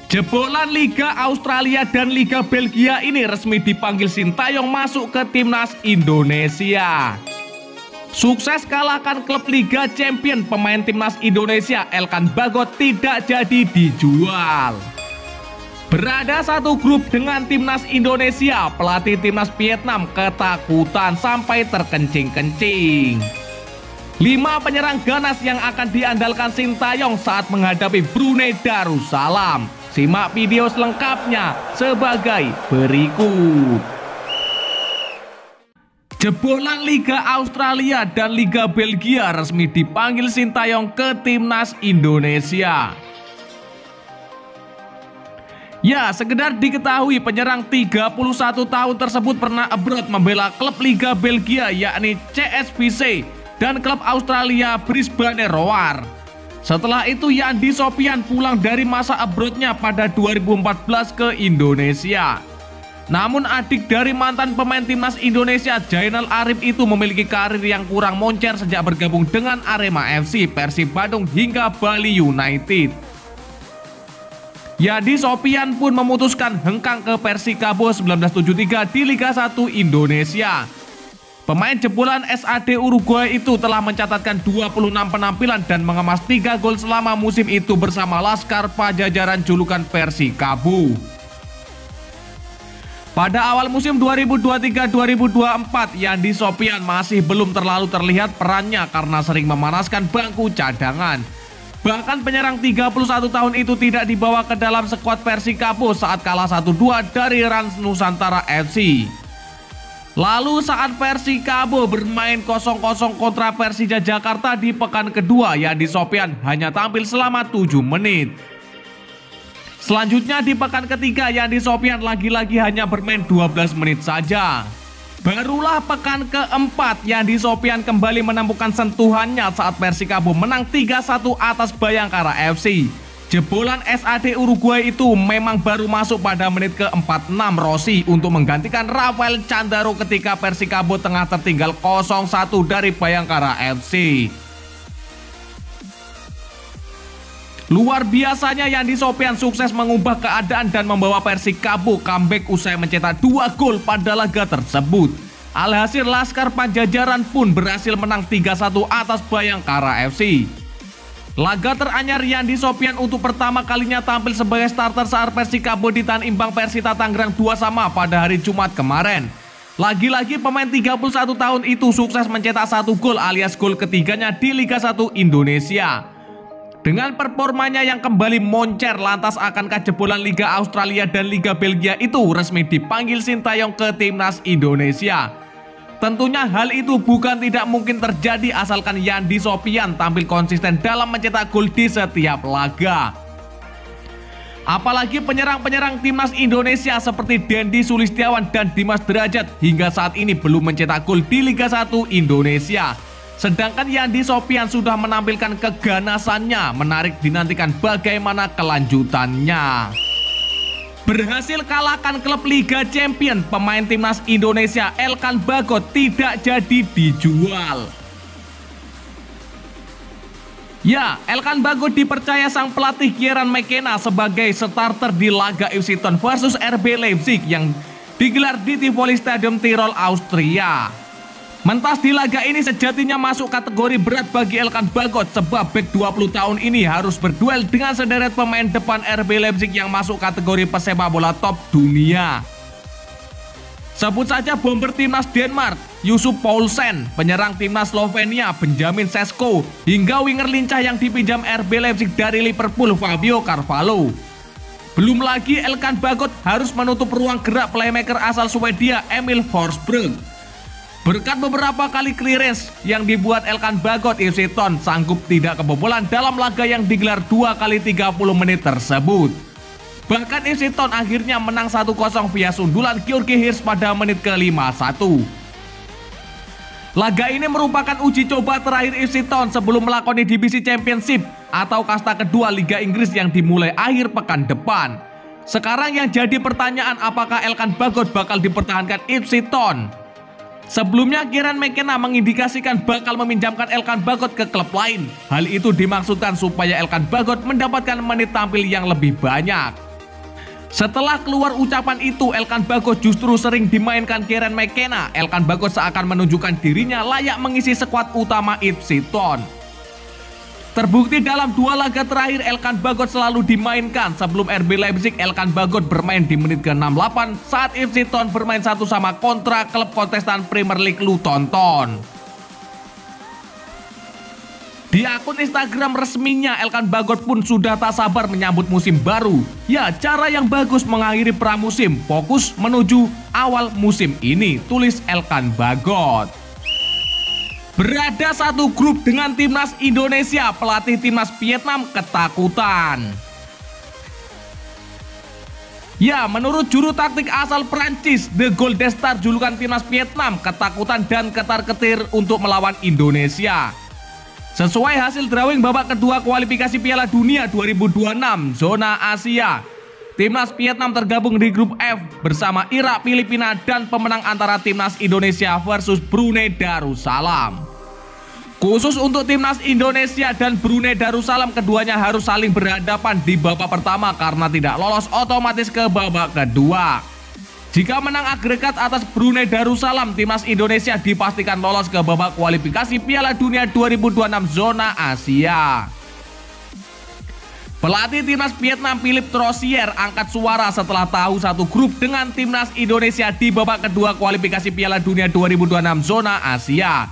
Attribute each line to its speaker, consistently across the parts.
Speaker 1: Jebolan Liga Australia dan Liga Belgia ini resmi dipanggil Sintayong masuk ke timnas Indonesia. Sukses kalahkan klub Liga Champion, pemain timnas Indonesia Elkan Bagot tidak jadi dijual. Berada satu grup dengan timnas Indonesia, pelatih timnas Vietnam ketakutan sampai terkencing-kencing. 5 penyerang ganas yang akan diandalkan Sintayong saat menghadapi Brunei Darussalam. Simak video selengkapnya sebagai berikut. Jebolan Liga Australia dan Liga Belgia resmi dipanggil Sintayong ke timnas Indonesia. Ya, sekedar diketahui penyerang 31 tahun tersebut pernah abroad membela klub Liga Belgia yakni CSVC dan klub Australia Brisbane Roar. Setelah itu Yandi Sofian pulang dari masa abroadnya pada 2014 ke Indonesia. Namun adik dari mantan pemain timnas Indonesia Jainal Arif itu memiliki karir yang kurang moncer sejak bergabung dengan Arema FC, Persib Bandung hingga Bali United. Yandi Sofian pun memutuskan hengkang ke Persikabo 1973 di Liga 1 Indonesia. Pemain jebolan SAD Uruguay itu telah mencatatkan 26 penampilan dan mengemas 3 gol selama musim itu bersama Laskar Pajajaran julukan Persikabo. Pada awal musim 2023-2024, Yandi Sofian masih belum terlalu terlihat perannya karena sering memanaskan bangku cadangan. Bahkan penyerang 31 tahun itu tidak dibawa ke dalam skuad Persikabo saat kalah 1-2 dari Rans Nusantara FC. Lalu saat Persikabo bermain 0-0 kontra Persija Jakarta di pekan kedua, Yandi Sofian hanya tampil selama 7 menit. Selanjutnya di pekan ketiga, Yandi Sofian lagi-lagi hanya bermain 12 menit saja. Barulah pekan keempat, Yandi Sofian kembali menemukan sentuhannya saat Persikabo menang 3-1 atas Bayangkara FC. Jebolan SAD Uruguay itu memang baru masuk pada menit ke-46 Rossi untuk menggantikan Rafael Candaro ketika Persikabo tengah tertinggal 0-1 dari Bayangkara FC. Luar biasanya Yandi Sofian sukses mengubah keadaan dan membawa Persikabo comeback usai mencetak 2 gol pada laga tersebut. Alhasil Laskar Pajajaran pun berhasil menang 3-1 atas Bayangkara FC. Laga teranyar Yandi Sofian untuk pertama kalinya tampil sebagai starter saat Persikabo ditahan imbang Persita Tangerang 2-2 pada hari Jumat kemarin. Lagi-lagi pemain 31 tahun itu sukses mencetak 1 gol alias gol ketiganya di Liga 1 Indonesia. Dengan performanya yang kembali moncer, lantas akankah jebolan Liga Australia dan Liga Belgia itu resmi dipanggil Sintayong ke timnas Indonesia? Tentunya hal itu bukan tidak mungkin terjadi asalkan Yandi Sofian tampil konsisten dalam mencetak gol di setiap laga. Apalagi penyerang-penyerang timnas Indonesia seperti Dendi Sulistiawan dan Dimas Derajat hingga saat ini belum mencetak gol di Liga 1 Indonesia. Sedangkan Yandi Sofian sudah menampilkan keganasannya, menarik dinantikan bagaimana kelanjutannya. Berhasil kalahkan klub Liga Champion, pemain timnas Indonesia Elkan Bagot tidak jadi dijual. Ya, Elkan Bagot dipercaya sang pelatih Kieran McKenna sebagai starter di laga FC Thun versus RB Leipzig yang digelar di Tivoli Stadium Tirol, Austria. Mentas di laga ini sejatinya masuk kategori berat bagi Elkan Bagot sebab bek 20 tahun ini harus berduel dengan sederet pemain depan RB Leipzig yang masuk kategori pesepak bola top dunia. Sebut saja bomber timnas Denmark, Yusuf Poulsen, penyerang timnas Slovenia, Benjamin Sesko, hingga winger lincah yang dipinjam RB Leipzig dari Liverpool, Fabio Carvalho. Belum lagi Elkan Bagot harus menutup ruang gerak playmaker asal Swedia Emil Forsberg. Berkat beberapa kali clearance yang dibuat Elkan Bagot, FC Thun sanggup tidak kebobolan dalam laga yang digelar 2 kali 30 menit tersebut. Bahkan FC Thun akhirnya menang 1-0 via sundulan Georgi Hirsch pada menit ke-51. Laga ini merupakan uji coba terakhir FC Thun sebelum melakoni divisi Championship atau kasta kedua Liga Inggris yang dimulai akhir pekan depan. Sekarang yang jadi pertanyaan, apakah Elkan Bagot bakal dipertahankan FC Thun? Sebelumnya Kieran McKenna mengindikasikan bakal meminjamkan Elkan Bagot ke klub lain. Hal itu dimaksudkan supaya Elkan Bagot mendapatkan menit tampil yang lebih banyak. Setelah keluar ucapan itu, Elkan Bagot justru sering dimainkan Kieran McKenna. Elkan Bagot seakan menunjukkan dirinya layak mengisi skuad utama Ipswich. Terbukti dalam 2 laga terakhir Elkan Bagot selalu dimainkan. Sebelum RB Leipzig, Elkan Bagot bermain di menit ke-68 saat Ipswich bermain 1-1 kontra klub kontestan Premier League Luton Town. Di akun Instagram resminya, Elkan Bagot pun sudah tak sabar menyambut musim baru. Ya, cara yang bagus mengakhiri pramusim, fokus menuju awal musim ini, tulis Elkan Bagot. Berada satu grup dengan timnas Indonesia, pelatih timnas Vietnam ketakutan. Ya, menurut juru taktik asal Prancis, The Golden Star julukan timnas Vietnam ketakutan dan ketar-ketir untuk melawan Indonesia. Sesuai hasil drawing babak kedua kualifikasi Piala Dunia 2026 zona Asia, timnas Vietnam tergabung di grup F bersama Irak, Filipina, dan pemenang antara timnas Indonesia versus Brunei Darussalam. Khusus untuk timnas Indonesia dan Brunei Darussalam, keduanya harus saling berhadapan di babak pertama karena tidak lolos otomatis ke babak kedua. Jika menang agregat atas Brunei Darussalam, timnas Indonesia dipastikan lolos ke babak kualifikasi Piala Dunia 2026 zona Asia. Pelatih timnas Vietnam Philippe Troussier angkat suara setelah tahu satu grup dengan timnas Indonesia di babak kedua kualifikasi Piala Dunia 2026 zona Asia.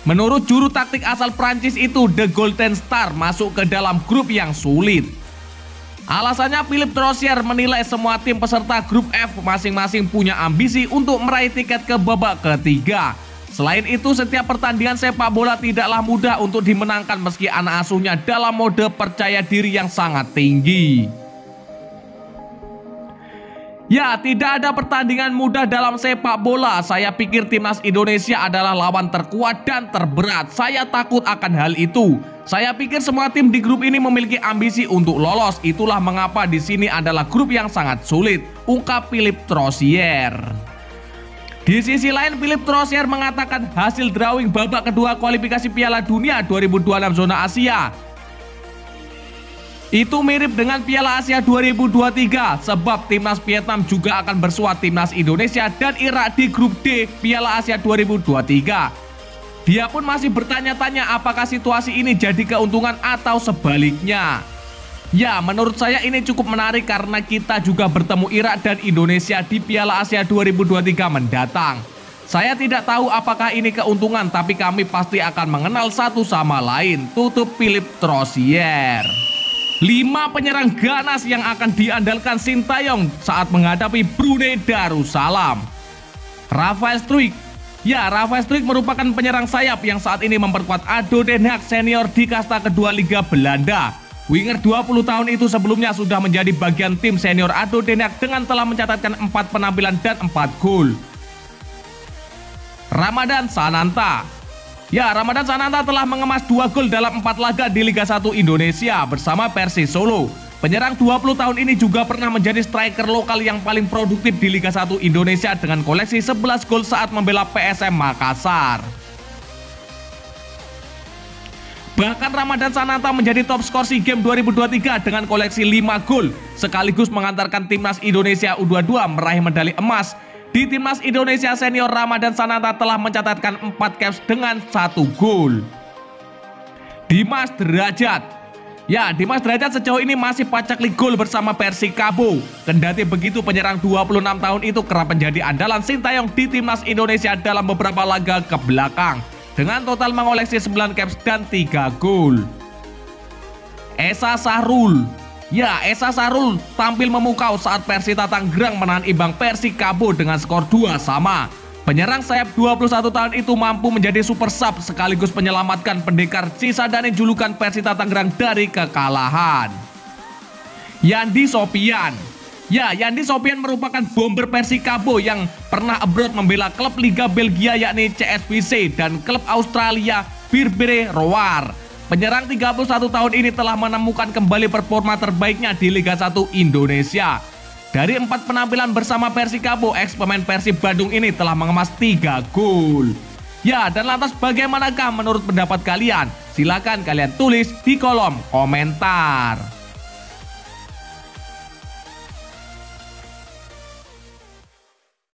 Speaker 1: Menurut juru taktik asal Prancis itu, The Golden Star masuk ke dalam grup yang sulit. Alasannya, Philippe Troussier menilai semua tim peserta grup F masing-masing punya ambisi untuk meraih tiket ke babak ketiga. Selain itu, setiap pertandingan sepak bola tidaklah mudah untuk dimenangkan meski anak asuhnya dalam mode percaya diri yang sangat tinggi. Ya, tidak ada pertandingan mudah dalam sepak bola. Saya pikir timnas Indonesia adalah lawan terkuat dan terberat. Saya takut akan hal itu. Saya pikir semua tim di grup ini memiliki ambisi untuk lolos. Itulah mengapa di sini adalah grup yang sangat sulit, ungkap Philippe Troussier. Di sisi lain, Philippe Troussier mengatakan hasil drawing babak kedua kualifikasi Piala Dunia 2026 zona Asia itu mirip dengan Piala Asia 2023, sebab timnas Vietnam juga akan bersuat timnas Indonesia dan Irak di grup D Piala Asia 2023. Dia pun masih bertanya-tanya apakah situasi ini jadi keuntungan atau sebaliknya. Ya, menurut saya ini cukup menarik karena kita juga bertemu Irak dan Indonesia di Piala Asia 2023 mendatang. Saya tidak tahu apakah ini keuntungan, tapi kami pasti akan mengenal satu sama lain, tutup Philippe Troussier. 5 penyerang ganas yang akan diandalkan Sintayong saat menghadapi Brunei Darussalam. Rafael Struijk. Ya, Rafael Struijk merupakan penyerang sayap yang saat ini memperkuat ADO Den Haag senior di kasta kedua Liga Belanda. Winger 20 tahun itu sebelumnya sudah menjadi bagian tim senior ADO Den Haag dengan telah mencatatkan 4 penampilan dan 4 gol. Ramadan Sananta. Ya, Ramadan Sananta telah mengemas 2 gol dalam 4 laga di Liga 1 Indonesia bersama Persis Solo. Penyerang 20 tahun ini juga pernah menjadi striker lokal yang paling produktif di Liga 1 Indonesia dengan koleksi 11 gol saat membela PSM Makassar. Bahkan Ramadan Sananta menjadi top skor SEA Games 2023 dengan koleksi 5 gol, sekaligus mengantarkan timnas Indonesia U22 meraih medali emas. Di timnas Indonesia senior, Ramadan Sananta telah mencatatkan 4 caps dengan 1 gol. Dimas Derajat. Ya, Dimas Derajat sejauh ini masih pacaklik gol bersama Persikabo. Kendati begitu, penyerang 26 tahun itu kerap menjadi andalan Sintayong di timnas Indonesia dalam beberapa laga ke belakang, dengan total mengoleksi 9 caps dan 3 gol. Esa Sahrul. Ya, Esa Sahrul tampil memukau saat Persita Tangerang menahan imbang Persikabo dengan skor 2-2. Penyerang sayap 21 tahun itu mampu menjadi super sub sekaligus menyelamatkan pendekar Cisadane julukan Persita Tangerang dari kekalahan. Yandi Sopian. Ya, Yandi Sopian merupakan bomber Persikabo yang pernah abroad membela klub Liga Belgia yakni CSVC dan klub Australia Birbere Roar. Penyerang 31 tahun ini telah menemukan kembali performa terbaiknya di Liga 1 Indonesia. Dari 4 penampilan bersama Persikabo, ex-pemain Persib Bandung ini telah mengemas 3 gol. Ya, dan lantas bagaimanakah menurut pendapat kalian? Silakan kalian tulis di kolom komentar.